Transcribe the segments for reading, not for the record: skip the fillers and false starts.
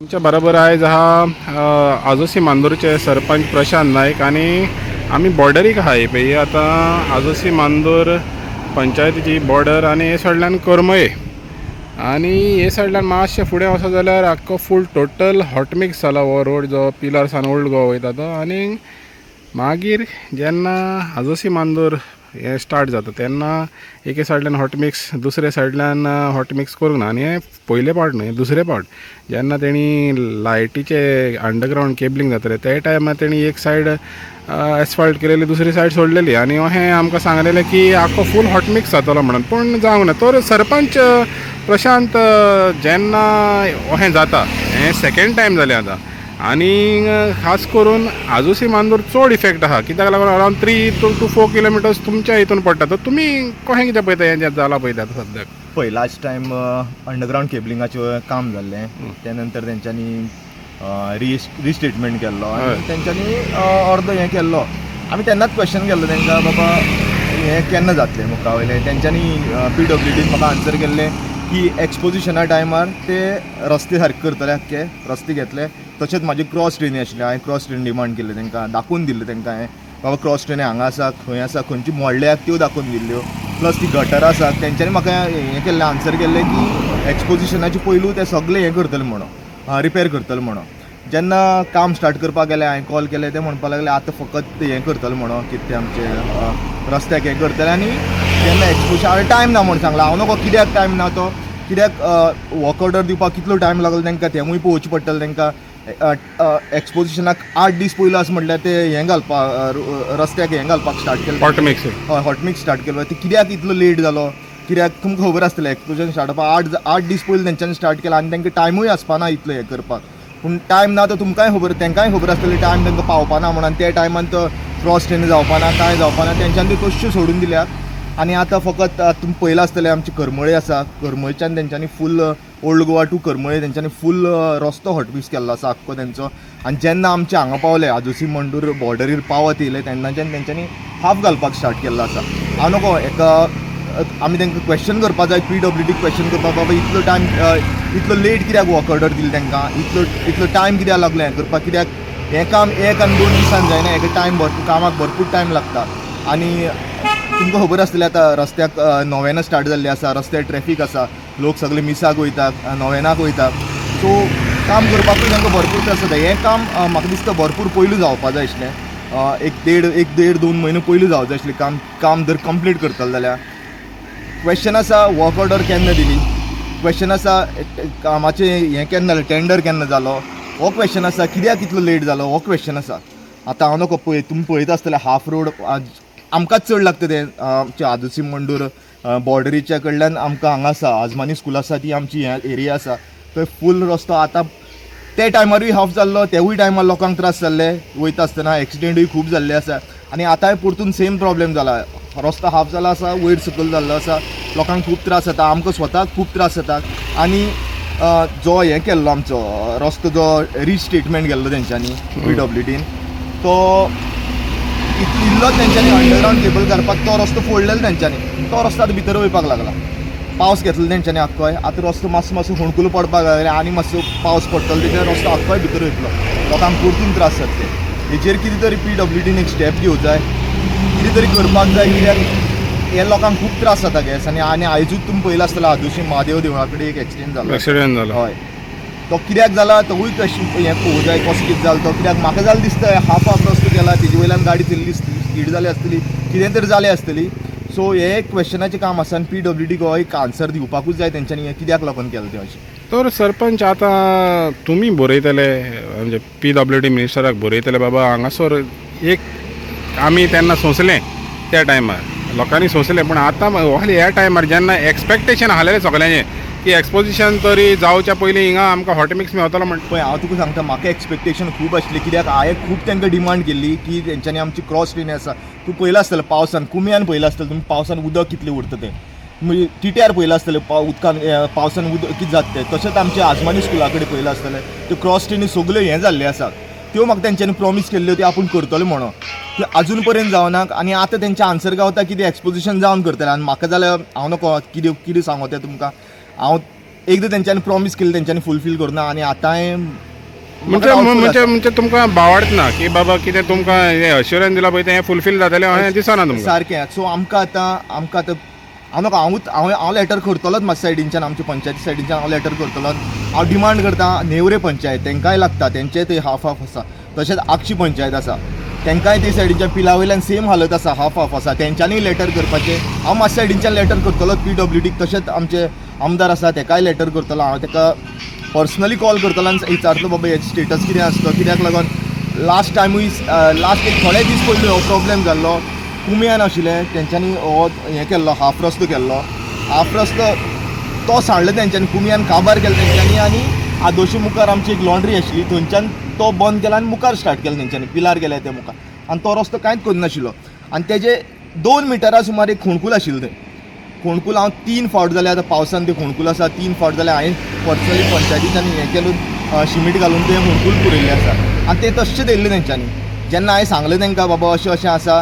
तुमच्या बरोबर आयज आहा आजोसी मांदूरचे सरपंच प्रशांत नाईक आणि आम्ही बॉर्डरीक आहाय पळय आतां आजोसी मांदूर पंचायतीची बॉर्डर आणि हे सायडल्यान करमये आणि हे सायडल्यान मातशें फुडें वचत जाल्यार आख्खो फूल टोटल हॉट मिक्स जाला हो रोड जो पिलर्सान ओल्ड गोवा वयता तो. आणि मागीर जेन्ना आजोसी मांदूर हे स्टार्ट जाता तेन्ना एके सायडल्यान हॉट मिक्स दुसरे सायडल्यान हॉट मिक्स करूंक ना. आणि हे पयले पार्ट न्हय, दुसरे पार्ट जेन्ना तेणी लायटीचे अंडरग्रावंड केबलिंग जातालें ते टायमार तेणी एक सायड एसफाल्ट केलेली, दुसरी सायड सोडलेली आणि अहें आमकां सांगलेलें की आख्खो फूल हॉट मिक्स जातलो म्हणून. पूण जावंक ना. तर सरपंच प्रशांत जेन्ना अहें जाता हें सेकेंड टायम जालें आतां आणि खास करून आजोसी मांदूर चड इफेक्ट आहा कित्याक लागून अरावंड 3 to 4 किलोमिटर्स तुमच्या हितून पडटा. तर तुमी कशें कितें पळयता हें जें जाला पळय आतां सद्याक? पळय लास्ट टायम अंडरग्रावंड केबलिंगाचें काम जाल्लें, त्या नंतर तेंच्यांनी रिस्टेटमेंट केल्लो आनी तेंच्यांनी अर्दो हें केल्लो. आमी तेन्नाच क्वेश्चन केल्लो तेंकां, बाबा हें केन्ना जातलें मुखा वयलें. तेंच्यांनी PWDन म्हाका आन्सर केल्लें की एक्सपोजिशना टायमार ते रस्ते सारके करतले, आख्खे रस्ते घेतले. तशेंच म्हाजी क्रॉस ट्रेनी आशिल्ली, हांवें क्रॉस ट्रेन डिमांड केल्ली तेंकां, दाखोवन दिल्लें तेंकां हांवें बाबा क्रॉस ट्रेनी हांगा आसा, खंय आसा, खंयची मोडले आसा त्यो दाखोवन दिल्ल्यो. प्लस ती गटर आसा तेंच्यांनी म्हाका हें केल्लें, आन्सर केल्लें की एक्सपोजिशनाचे पयलू ते सगळें हें करतले म्हणून, रिपेर करतले म्हणून. जेन्ना काम स्टार्ट करपाक गेलें हांवें कॉल केलें, ते म्हणपाक लागले आतां फकत हें करतले म्हणून, कितें तें आमचे रस्त्याक हें करतले. आनी जेन्ना एक्सपोजिशन टायम ना म्हणून सांगला. हांव नकळो कित्याक टायम ना तो, कित्याक वर्क ऑर्डर दिवपाक कितलो टायम लागलो तेंकां तेंवूय पळोवचें पडटलें तेंकां. एक्सपोजिशनाक 8 दीस पयलो आसा म्हटल्यार ते हें घालपाक रस्त्याक हें घालपाक स्टार्ट केलें, हॉट मिक्स. हय हॉट मिक्स स्टार्ट केलो. ते कित्याक इतलो लेट जालो, कित्याक तुमकां खबर आसतलें एक्सपोजिशन स्टार्ट जावपाक 8 दीस पयलीं तेंच्यांनी स्टार्ट केला आनी तेंकां टायमूय आसपाना इतलो हें करपाक. पूण टायम ना तो तुमकांय खबर, तेंकांय खबर आसतलें टायम तेंकां पावपाना म्हणून. त्या टायमान तो क्रॉस ट्रेनी जावपाना, कांय जावपाना, तेंच्यांनी त्यो तश्यो सोडून दिल्यात. आनी आतां फकत तुमी पळयलां आसतलें आमची करमळे आसा, करमळच्यान तेंच्यांनी फूल ओल्ड गोवा टू करमळे तेंच्यांनी फूल रस्तो हॉट मिक्स केल्लो आसा आख्खो तेंचो. आनी जेन्ना आमचे हांगा पावले आजोसी मांदूर बॉर्डरीर पावत येयले तेन्नाच्यान तेंच्यांनी हाफ घालपाक स्टार्ट केल्लो आसा. हांव नको एका आमी तेंकां क्वेश्चन करपाक जाय, PWD क्वेश्चन करपाक, बाबा इतलो टायम इतलो लेट कित्याक वर्क ऑर्डर दिली तेंकां, इतलो टायम कित्याक लागलो हें करपाक, कित्याक हें काम 1 आनी 2 दिसान जायना, हेका टायम भरपूर, कामाक भरपूर टायम लागता. आनी तुमकां खबर आसतलें आतां रस्त्याक नोवेना स्टार्ट जाल्लें आसा, रस्त्यार ट्रॅफीक आसा, लोक सगळे मिसाक वयतात, नोवेनाक वयतात. सो काम करपाकूय तांकां भरपूर त्रास जाता. हें काम म्हाका दिसता भरपूर पयलू जावपा जाय आशिल्लें, एक देड 2 म्हयने पयलू जावं जाय आशिल्लें काम जर कंप्लीट करतले जाल्यार. क्वेश्चन आसा वर्क ऑर्डर केन्ना दिली, क्वेश्चन आसा कामाचें हें केन्ना जालें, टेंडर केन्ना जालो, हो क्वेश्चन आसा. कित्याक इतलो लेट जालो हो क्वेश्चन आसा. आतां हांव नको तुमी पळयता आसतलें हाफ रोड आमकांच चड लागता तें आमचे आजोसी मांदूर बॉर्डरीच्या कडल्यान आमकां हांगा आसा आजमानी स्कूल आसा, ती आमची एरिया आसा, थंय फूल रस्तो आतां ते टायमारूय हाफ जाल्लो, तेवूय टायमार लोकांक त्रास जाल्ले वयता आसतना, एक्सिडेंटूय खूब जाल्ले आसा. आनी आतांय परतून सेम प्रॉब्लेम जाला, रस्तो हाफ जाला आसा, वयर सकयल जाल्लो आसा, लोकांक खूब त्रास जाता, आमकां स्वताक खूब त्रास जाता. आनी जो हें केल्लो आमचो रस्तो जो रिस्टेटमेंट केल्लो तेंच्यांनी PWDन, तो इल्लो तेंच्यांनी अंडरग्रावंड केबल घालपाक तो रस्तो फोडलेलो तेंच्यांनी, तो रस्तो आतां भितर वयपाक लागला. पावस घेतलो तेंच्यांनी आख्खोय, आतां रस्तो मातसो होणकुलो पडपाक लागले, आनी मातसो पावस पडटलो तेजेर रस्तो आख्खोय भितर वयतलो, लोकांक परतून त्रास जातले. हेजेर कितें तरी PWDन एक स्टेप घेवं जाय, कितें तरी करपाक जाय, कित्याक हे लोकांक खूब त्रास जाता गॅस. आनी आयजूच तुमी पळयलां आसतलें आदोशी महादेव देवळा कडेन एक एक्सिडेंट जालो. हय, तो कित्याक जाला तोवूय हें पळोवंक जाय कसो कितें जालो तो. कित्याक म्हाका जाल्यार दिसता हाफ रस्तो केला, तेजे वयल्यान गाडी चल्ली, स्पीड जाली आसतली, कितें तरी जालें आसतली. सो हे क्वेश्चनाचें काम आसा आनी PWD हो एक आन्सर दिवपाकूच जाय तेंच्यांनी हें कित्याक लागून केलें तें अशें. तर सरपंच आतां तुमी बरयतले म्हणजे PWD मिनिस्टराक बरयतले बाबा हांगासर एक आमी तेन्ना सोंसलें त्या टायमार लोकांनी सोंसलें, पूण आतां ह्या टायमार जेन्ना एक्सपेक्टेशन आसलेलें सगळ्यांचें की एक्सपोजिशन तरी जावच्या पयलीं हिंगा आमकां हॉट मिक्स मेळटलो म्हण. पळय हांव तुका सांगता, म्हाका एक्सपेक्टेशन खूब आसली, कित्याक हांवें खूब तांकां डिमांड केल्ली की तेंच्यांनी आमची क्रॉस ट्रेनी आसा. तूं पळयलां आसतलें पावसान, कुम्यान पळयलां आसतलें तुमी, पावसान उदक कितलें उरता तें, म्हणजे टिट्यार पळयलां आसतलें उदकान पावसान उदक कितें जाता तें. तशेंच आमच्या आजमानी स्कुला कडेन पळयलां आसतलें, त्यो क्रॉस ट्रेनी सगल्यो हें जाल्ले आसात, त्यो म्हाका तेंच्यांनी प्रॉमीस केल्ल्यो त्यो आपूण करतलो म्हणून, त्यो आजून पर्यंत जावना. आनी आतां तेंचें आन्सर गावता की तें एक्सपोजिशन जावन करतलें. आनी म्हाका जाल्यार हांव नको कितें सांगो तें तुमकां, हांव एकदां तेंच्यांनी प्रॉमीस केली तेंच्यांनी फुलफील करना आनी आतांय म्हणजे तुमकां बावडना की बाबा कितें तुमकां हें अश्युरन्स दिला पळय तें फुलफील जातलें अशें दिसना तुमकां. सारकें. सो आमकां आतां हांव लेटर करतलोच म्हाज्या सायडींच्यान, आमच्या पंचायती सायडींच्यान हांव लेटर करतलोच. हांव डिमांड करता नेवरे पंचायत तेंकाय लागता, तेंचेय थंय हाफ आसा. तशेंच आगची पंचायत आसा, तेंकाय ते सायडीच्या पिला वयल्यान सेम हालत आसा, हाफ आसा. तेंच्यांनी लेटर करपाचें. हांव म्हाज्या सायडींच्यान लेटर करतलो PWDक. तशेंच आमचे आमदार आसा तेकाय लेटर करतलो. हांव तेका पर्सनली कॉल करतलो आनी विचारतलो बाबा हें स्टेटस कितें आसता, कित्याक लागून लास्ट एक थोडे दीस पयलीं हो प्रॉब्लेम जाल्लो. कुम्यान आशिल्ले तेंच्यांनी हो हें केल्लो, हाफ रस्तो केल्लो. हाफ रस्तो तो सांडलो तेंच्यांनी, कुम्यान काबार केलो तेंच्यांनी. आनी आदोशी मुखार आमची एक लॉन्ड्री आशिल्ली, थंयच्यान तो बंद केला आनी मुखार स्टार्ट केलो तेंच्यांनी, पिलार गेले ते मुखार. आनी तो रस्तो कांयच करिनाशिल्लो. आनी तेजे 2 मिटरां सुमार एक खोणकूल आशिल्लो थंय. खोणकूल हांव 3 फावट जाले आतां पावसान ते खोणकूल आसा. 3 फावट जाले हांवें पर्सनली पंचायतीच्यानी हें केलें, शिमीट घालून ते खोणकूल पुरयल्ले आसा. आनी ते तश्शे दवरले तेंच्यांनी. जेन्ना हांवें सांगलें तेंकां बाबा अशें आसा,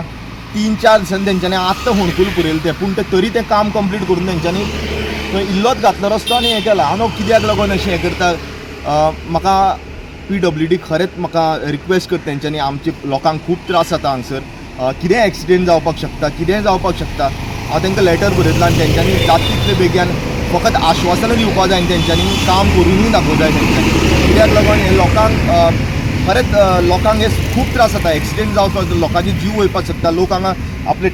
3-4 दिसांनी तेंच्यांनी आत्तां खोणकूल पुरयलें ते. पूण तरी तें काम कंप्लीट करून तेंच्यांनी थंय इल्लोच घातलो रस्तो आनी हें केलां. हांव कित्याक लागून अशें हें करता, म्हाका PWD खरेंच म्हाका रिक्वेस्ट करता तेंच्यांनी. आमच्या लोकांक खूब त्रास जाता हांगसर. कितेंय एक्सिडेंट जावपाक शकता, कितेंय जावपाक शकता. हांव तांकां लेटर बरयतलो आनी तेंच्यांनी जाता तितले बेगीन फकत आश्वासनां दिवपाक जाय आनी तेंच्यांनी काम करूनय दाखोवंक जाय तेंच्यांनी. कित्याक लागून हे लोकांक खरेंच लोकांक हे खूब त्रास जाता. एक्सिडेंट जावपाक, लोकांचे जीव वयपाक शकता. लोक हांगा आपले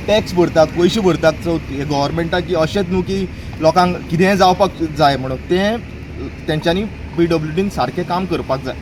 टॅक्स भरतात, पयशे भरतात. सो हे गव्हर्मेंटाची अशेंच न्हू की लोकांक कितेंय जावपाक जाय म्हणून. तें तेंच्यांनी PWDन सारकें काम करपाक जाय.